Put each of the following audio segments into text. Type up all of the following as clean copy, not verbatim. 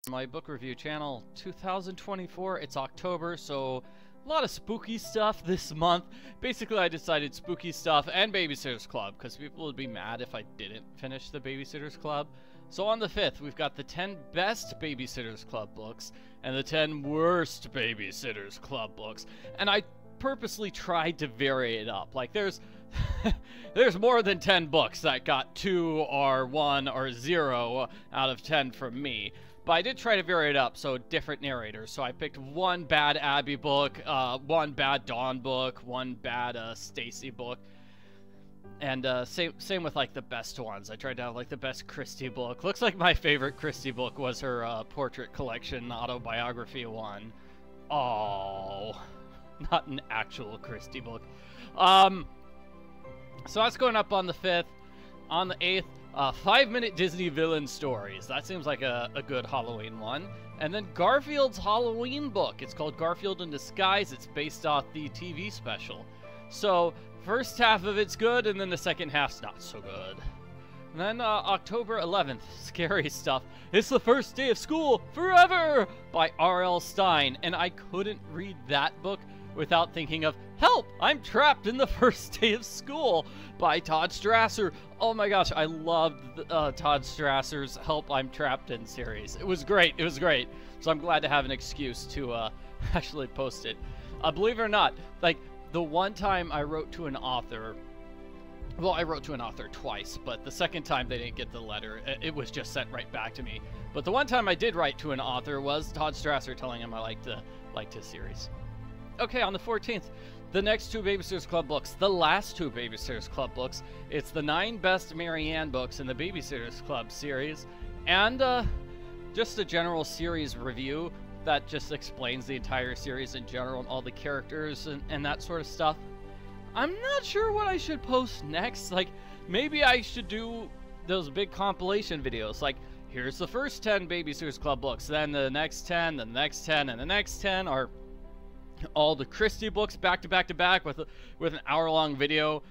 My book review channel 2024. It's October, so a lot of spooky stuff this month. Basically, I decided spooky stuff and Babysitter's Club, because people would be mad if I didn't finish the Babysitter's Club. So on the 5th, we've got the 10 best Babysitter's Club books and the 10 worst Babysitter's Club books. And I purposely tried to vary it up. Like, there's more than 10 books that got 2 or 1 or 0 out of 10 from me. But I did try to vary it up, so different narrators. So I picked one bad Abby book, one bad Dawn book, one bad Stacy book. And same with like the best ones. I tried to have like the best Christie book. Looks like my favorite Christie book was her portrait collection autobiography one. Oh, not an actual Christie book. So that's going up on the 5th. On the 8th, 5-minute Disney villain stories. That seems like a good Halloween one. And then Garfield's Halloween book. It's called Garfield in Disguise. It's based off the TV special. So first half of it's good, and then the second half's not so good. And then October 11th, scary stuff. It's the First Day of School Forever by R.L. Stine. And I couldn't read that book without thinking of Help! I'm Trapped in the First Day of School by Todd Strasser. Oh my gosh, I loved Todd Strasser's Help! I'm Trapped in series. It was great. It was great. So I'm glad to have an excuse to actually post it. Believe it or not, like the one time I wrote to an author, well, I wrote to an author twice, but the second time they didn't get the letter. It was just sent right back to me. But the one time I did write to an author was Todd Strasser telling him I liked his series. Okay, on the 14th, the next 2 Babysitter's Club books, the last 2 Babysitter's Club books. It's the 9 best Mary Ann books in the Babysitter's Club series, and just a general series review that just explains the entire series in general and all the characters and that sort of stuff. I'm not sure what I should post next. Like, maybe I should do those big compilation videos, like, here's the first 10 Babysitter's Club books, then the next 10, then the next 10, and the next 10, or all the Christie books back to back to back with an hour-long video,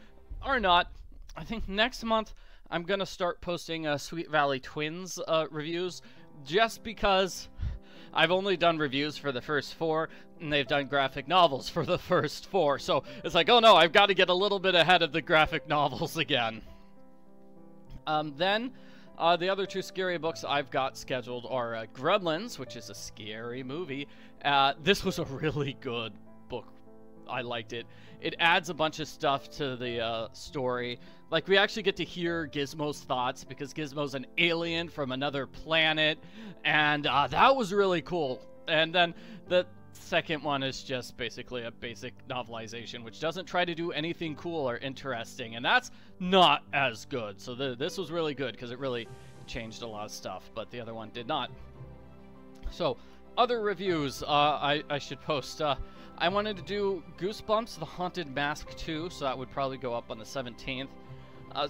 or not. I think next month I'm gonna start posting Sweet Valley Twins reviews, just because I've only done reviews for the first 4, and they've done graphic novels for the first 4. So it's like, oh no, I've got to get a little bit ahead of the graphic novels again. Then the other 2 scary books I've got scheduled are Gremlins, which is a scary movie. This was a really good book. I liked it. It adds a bunch of stuff to the story. Like, we actually get to hear Gizmo's thoughts, because Gizmo's an alien from another planet, and that was really cool. And then the second one is just basically a basic novelization, which doesn't try to do anything cool or interesting, and that's not as good. So this was really good, because it really changed a lot of stuff, but the other one did not. So other reviews I should post. I wanted to do Goosebumps, The Haunted Mask 2, so that would probably go up on the 17th.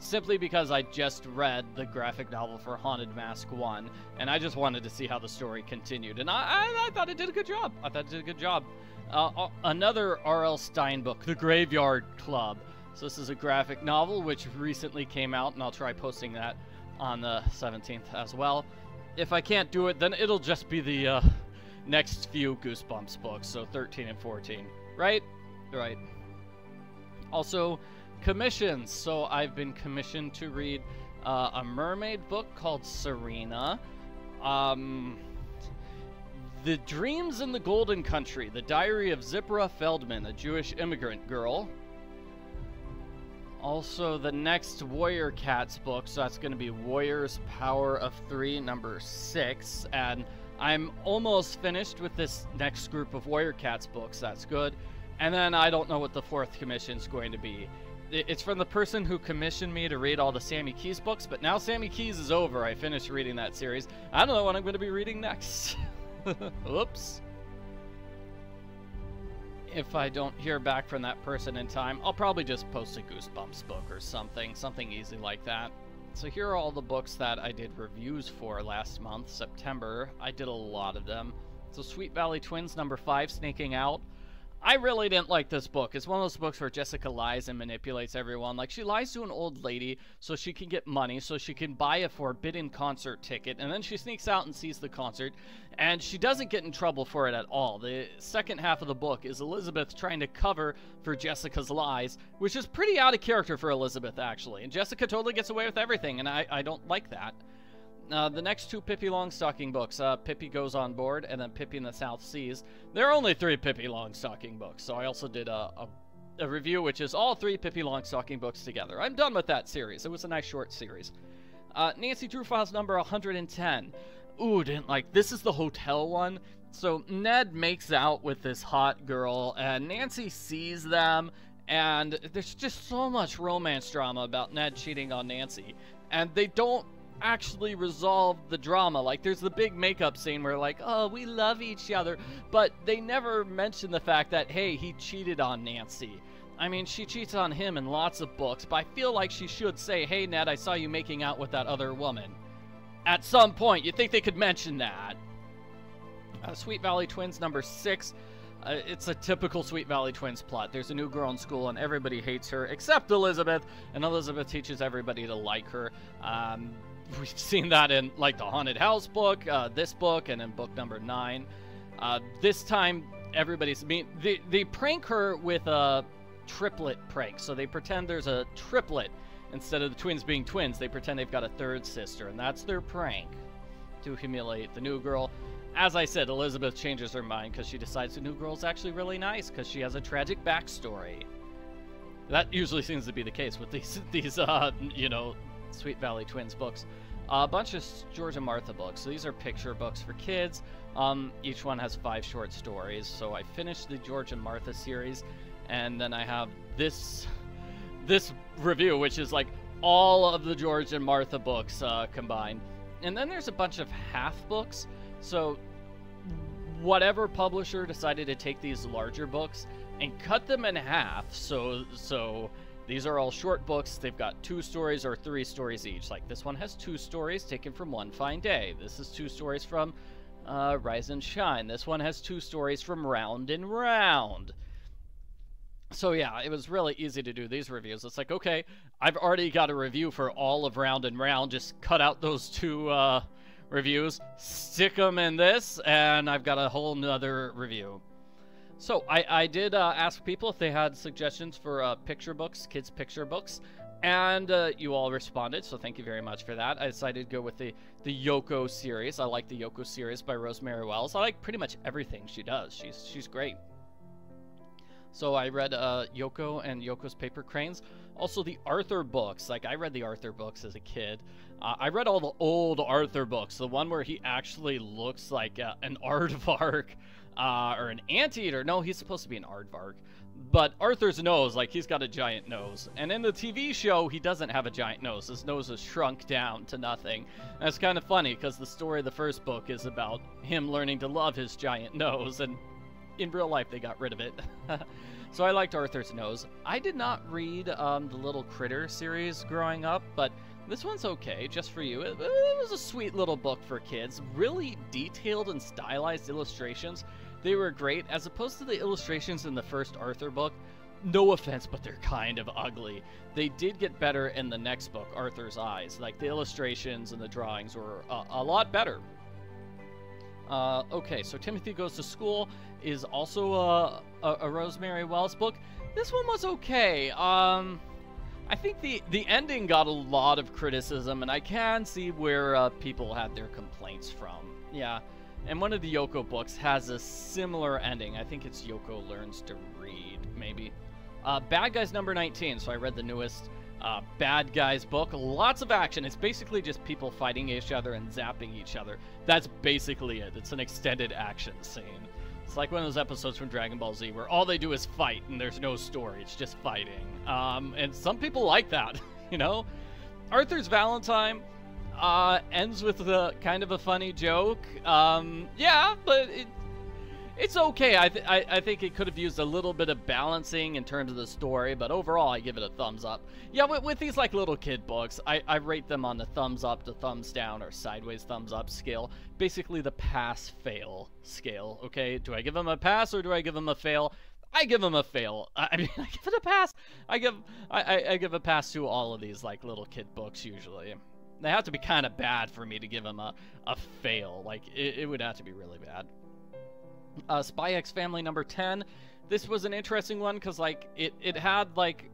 Simply because I just read the graphic novel for Haunted Mask 1, and I just wanted to see how the story continued, and I thought it did a good job. I thought it did a good job. Another R.L. Stine book, The Graveyard Club. So this is a graphic novel which recently came out, and I'll try posting that on the 17th as well. If I can't do it, then it'll just be the next few Goosebumps books, so 13 and 14. Right? Right. Also, commissions. So I've been commissioned to read a mermaid book called Sirena, The Dreams in the Golden Country, The Diary of Zipporah Feldman, a Jewish immigrant girl. Also, the next Warrior Cats book, so that's going to be Warriors Power of 3, number 6, and I'm almost finished with this next group of Warrior Cats books. That's good. And then I don't know what the 4th commission is going to be. It's from the person who commissioned me to read all the Sammy Keys books, but now Sammy Keys is over. I finished reading that series. I don't know what I'm going to be reading next. Oops. If I don't hear back from that person in time, I'll probably just post a Goosebumps book or something easy like that. So here are all the books that I did reviews for last month, September. I did a lot of them. So Sweet Valley Twins, number 5, Snaking Out. I really didn't like this book. It's one of those books where Jessica lies and manipulates everyone. Like, she lies to an old lady so she can get money, so she can buy a forbidden concert ticket, and then she sneaks out and sees the concert, and she doesn't get in trouble for it at all. The second half of the book is Elizabeth trying to cover for Jessica's lies, which is pretty out of character for Elizabeth, actually. And Jessica totally gets away with everything, and I don't like that. The next two Pippi Longstocking books, Pippi Goes on Board and then Pippi in the South Seas. There are only 3 Pippi Longstocking books, so I also did a review which is all 3 Pippi Longstocking books together. I'm done with that series. It was a nice short series. Nancy Drew Files number 110. Ooh, didn't like. This is the hotel one. So Ned makes out with this hot girl, and Nancy sees them, and there's just so much romance drama about Ned cheating on Nancy, and they don't actually resolve the drama. Like, there's the big makeup scene where, like, oh, we love each other, but they never mention the fact that, hey, he cheated on Nancy. I mean, she cheats on him in lots of books, but I feel like she should say, hey, Ned, I saw you making out with that other woman. At some point, you'd think they could mention that. Sweet Valley Twins number 6. It's a typical Sweet Valley Twins plot. There's a new girl in school, and everybody hates her, except Elizabeth, and Elizabeth teaches everybody to like her. We've seen that in, like, the Haunted House book, this book, and in book number 9. This time, everybody's... I mean, they prank her with a triplet prank. So they pretend there's a triplet. Instead of the twins being twins, they pretend they've got a third sister. And that's their prank to humiliate the new girl. As I said, Elizabeth changes her mind because she decides the new girl's actually really nice because she has a tragic backstory. That usually seems to be the case with these you know, Sweet Valley Twins books. A bunch of George and Martha books. So these are picture books for kids. Each one has 5 short stories. So I finished the George and Martha series, and then I have this review, which is like all of the George and Martha books combined. And then there's a bunch of half books. So whatever publisher decided to take these larger books and cut them in half. So these are all short books. They've got 2 stories or 3 stories each. Like, this one has 2 stories taken from One Fine Day. This is 2 stories from Rise and Shine. This one has 2 stories from Round and Round. So yeah, it was really easy to do these reviews. It's like, okay, I've already got a review for all of Round and Round. Just cut out those 2 reviews, stick them in this, and I've got a whole nother review. So I did ask people if they had suggestions for picture books, kids' picture books, and you all responded, so thank you very much for that. I decided to go with the Yoko series. I like the Yoko series by Rosemary Wells. I like pretty much everything she does. She's great. So I read Yoko and Yoko's Paper Cranes. Also the Arthur books. Like, I read the Arthur books as a kid. I read all the old Arthur books. The one where he actually looks like an aardvark. Or an anteater. No, he's supposed to be an aardvark. But Arthur's nose, like, he's got a giant nose. And in the TV show, he doesn't have a giant nose. His nose is shrunk down to nothing. And it's kind of funny, because the story of the first book is about him learning to love his giant nose. And in real life, they got rid of it. So I liked Arthur's nose. I did not read the Little Critter series growing up, but this one's okay, just for you. It was a sweet little book for kids. Really detailed and stylized illustrations. They were great, as opposed to the illustrations in the first Arthur book. No offense, but they're kind of ugly. They did get better in the next book, Arthur's Eyes. Like, the illustrations and the drawings were a lot better. Okay, so Timothy Goes to School is also a Rosemary Wells book. This one was okay. I think the ending got a lot of criticism, and I can see where people had their complaints from. Yeah. And one of the Yoko books has a similar ending. I think it's Yoko Learns to Read, maybe. Bad Guys number 19. So I read the newest Bad Guys book. Lots of action. It's basically just people fighting each other and zapping each other. That's basically it. It's an extended action scene. It's like one of those episodes from Dragon Ball Z where all they do is fight and there's no story. It's just fighting. And some people like that, you know? Arthur's Valentine ends with a kind of a funny joke. Yeah, but it's okay. I think it could have used a little bit of balancing in terms of the story, but overall I give it a thumbs up. Yeah, with these like little kid books, I rate them on the thumbs up to thumbs down or sideways thumbs up scale. Basically the pass-fail scale, okay? Do I give them a pass or do I give them a fail? I give them a fail. I mean, I give it a pass. I give a pass to all of these like little kid books usually. They have to be kind of bad for me to give them a fail. Like it would have to be really bad. Spy X Family number 10. This was an interesting one because like it had like,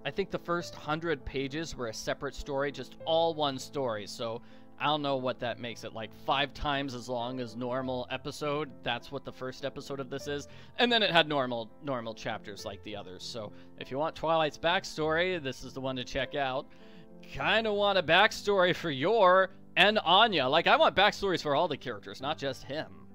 I think the first 100 pages were a separate story, just all one story. So I don't know what that makes it, like 5 times as long as normal episode. That's what the first episode of this is. And then it had normal chapters like the others. So if you want Twilight's backstory, this is the one to check out. Kind of want a backstory for Yor and Anya. Like, I want backstories for all the characters, not just him.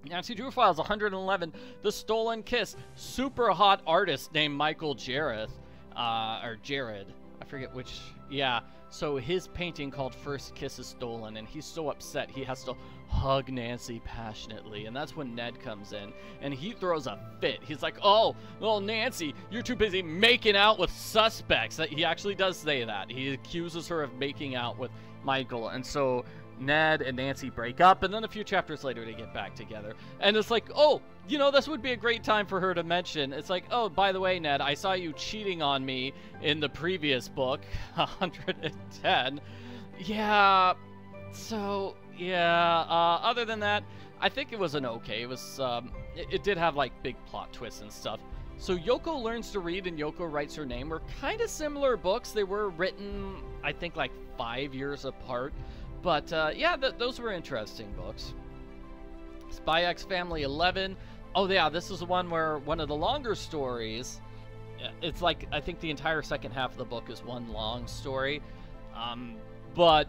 Nancy Drew Files 111, The Stolen Kiss. Super hot artist named Michael Jarrett. Or Jared. I forget which. Yeah. So his painting called First Kiss is stolen, and he's so upset he has to hug Nancy passionately, and that's when Ned comes in, and he throws a fit. He's like, oh, well, Nancy, you're too busy making out with suspects. He actually does say that. He accuses her of making out with Michael, and so Ned and Nancy break up, and then a few chapters later they get back together. And it's like, oh, you know, this would be a great time for her to mention. It's like, oh, by the way, Ned, I saw you cheating on me in the previous book, 110. Yeah, so, yeah, other than that, I think it was an okay. It was, it did have, like, big plot twists and stuff. So Yoko Learns to Read and Yoko Writes Her Name were kind of similar books. They were written, I think, like 5 years apart. But, yeah, those were interesting books. Spy X Family 11. Oh, yeah, this is the one where one of the longer stories, it's like, I think the entire second half of the book is one long story. But,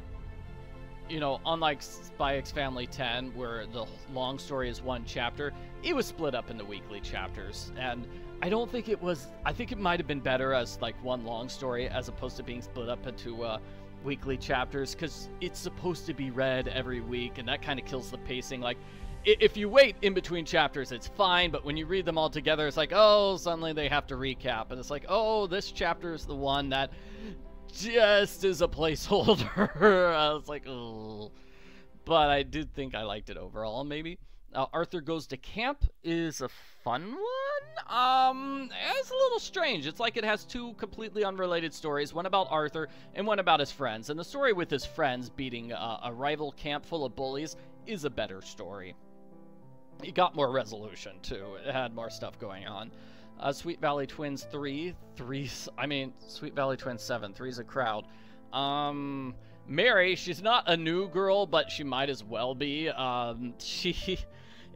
you know, unlike Spy X Family 10, where the long story is one chapter, it was split up into weekly chapters. And I don't think it was, I think it might have been better as, like, one long story as opposed to being split up into, weekly chapters, because it's supposed to be read every week, and that kind of kills the pacing. Like, if you wait in between chapters, it's fine, but when you read them all together, it's like, oh, suddenly they have to recap, and it's like, oh, this chapter is the one that just is a placeholder. I was like, oh. But I did think I liked it overall, maybe. Arthur Goes to Camp is a fun one. It's a little strange. It's like it has 2 completely unrelated stories, one about Arthur and one about his friends. And the story with his friends beating a rival camp full of bullies is a better story. It got more resolution, too. It had more stuff going on. Sweet Valley Twins 3. Sweet Valley Twins 7. 3's a crowd. Mary, she's not a new girl, but she might as well be. She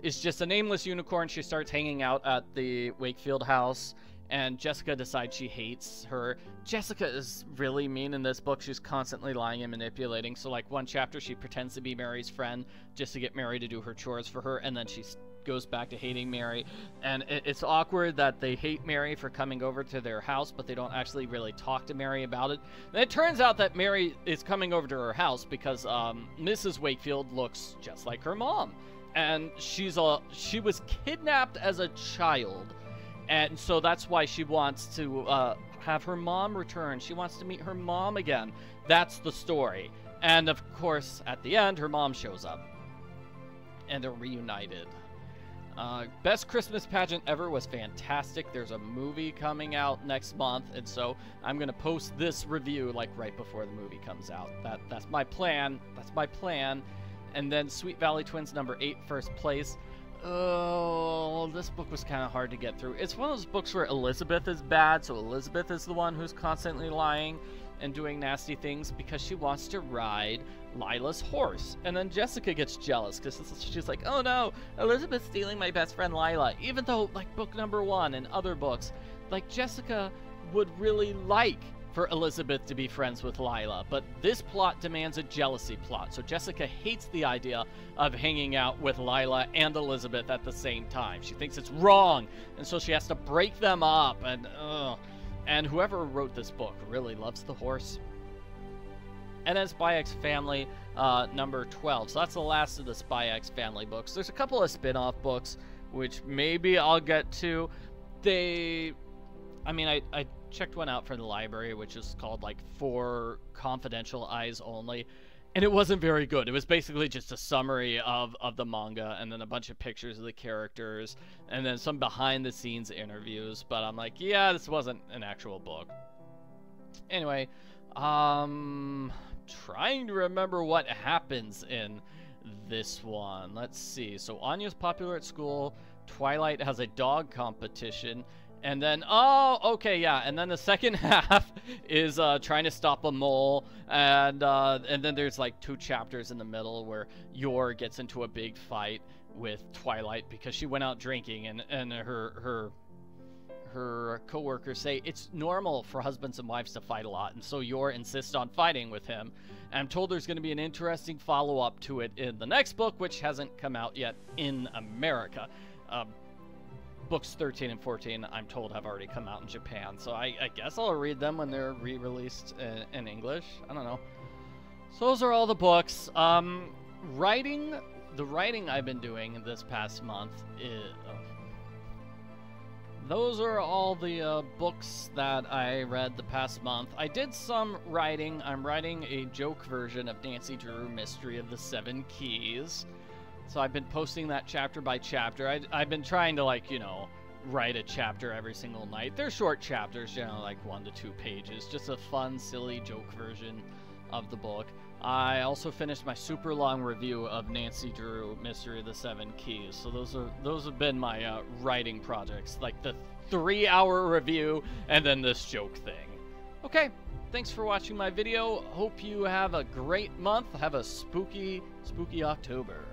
is just a nameless unicorn. She starts hanging out at the Wakefield house, and Jessica decides she hates her. Jessica is really mean in this book. She's constantly lying and manipulating. So, like, one chapter, she pretends to be Mary's friend just to get Mary to do her chores for her, and then she goes back to hating Mary. And it's awkward that they hate Mary for coming over to their house, but they don't actually really talk to Mary about it. And it turns out that Mary is coming over to her house because Mrs. Wakefield looks just like her mom. And she was kidnapped as a child. And so that's why she wants to have her mom return. She wants to meet her mom again. That's the story. And of course, at the end, her mom shows up. And they're reunited. Best Christmas Pageant Ever was fantastic. There's a movie coming out next month, and so I'm gonna post this review like right before the movie comes out. That's my plan. That's my plan. And then Sweet Valley Twins number 8, first place. Oh, this book was kind of hard to get through. It's one of those books where Elizabeth is bad, so Elizabeth is the one who's constantly lying and doing nasty things because she wants to ride Lila's horse. And then Jessica gets jealous because she's like, oh no, Elizabeth's stealing my best friend Lila. Even though, like, book number 1 and other books, like, Jessica would really like for Elizabeth to be friends with Lila, but this plot demands a jealousy plot, so Jessica hates the idea of hanging out with Lila and Elizabeth at the same time. She thinks it's wrong, and so she has to break them up, and whoever wrote this book really loves the horse. And then Spy X Family number 12, so that's the last of the Spy X Family books. There's a couple of spin-off books, which maybe I'll get to. I checked one out for the library, which is called, like, For Confidential Eyes Only. And it wasn't very good. It was basically just a summary of the manga, and then a bunch of pictures of the characters, and then some behind-the-scenes interviews. But I'm like, yeah, this wasn't an actual book. Anyway, trying to remember what happens in this one. Let's see. So Anya's popular at school. Twilight has a dog competition. And then, oh, okay, yeah. And then the second half is trying to stop a mole. And then there's like 2 chapters in the middle where Yor gets into a big fight with Twilight because she went out drinking. And her co-workers say it's normal for husbands and wives to fight a lot. And so Yor insists on fighting with him. And I'm told there's going to be an interesting follow-up to it in the next book, which hasn't come out yet in America. Books 13 and 14, I'm told, have already come out in Japan, so I guess I'll read them when they're re-released in English. I don't know. So those are all the books. The writing I've been doing this past month is... those are all the books that I read the past month. I did some writing. I'm writing a joke version of Nancy Drew Mystery of the 7 Keys. So I've been posting that chapter by chapter. I've been trying to, like, you know, write a chapter every single night. They're short chapters, you know, like 1 to 2 pages. Just a fun, silly joke version of the book. I also finished my super long review of Nancy Drew Mystery of the 7 Keys. So those have been my writing projects, like the 3-hour review and then this joke thing. Okay, thanks for watching my video. Hope you have a great month. Have a spooky October.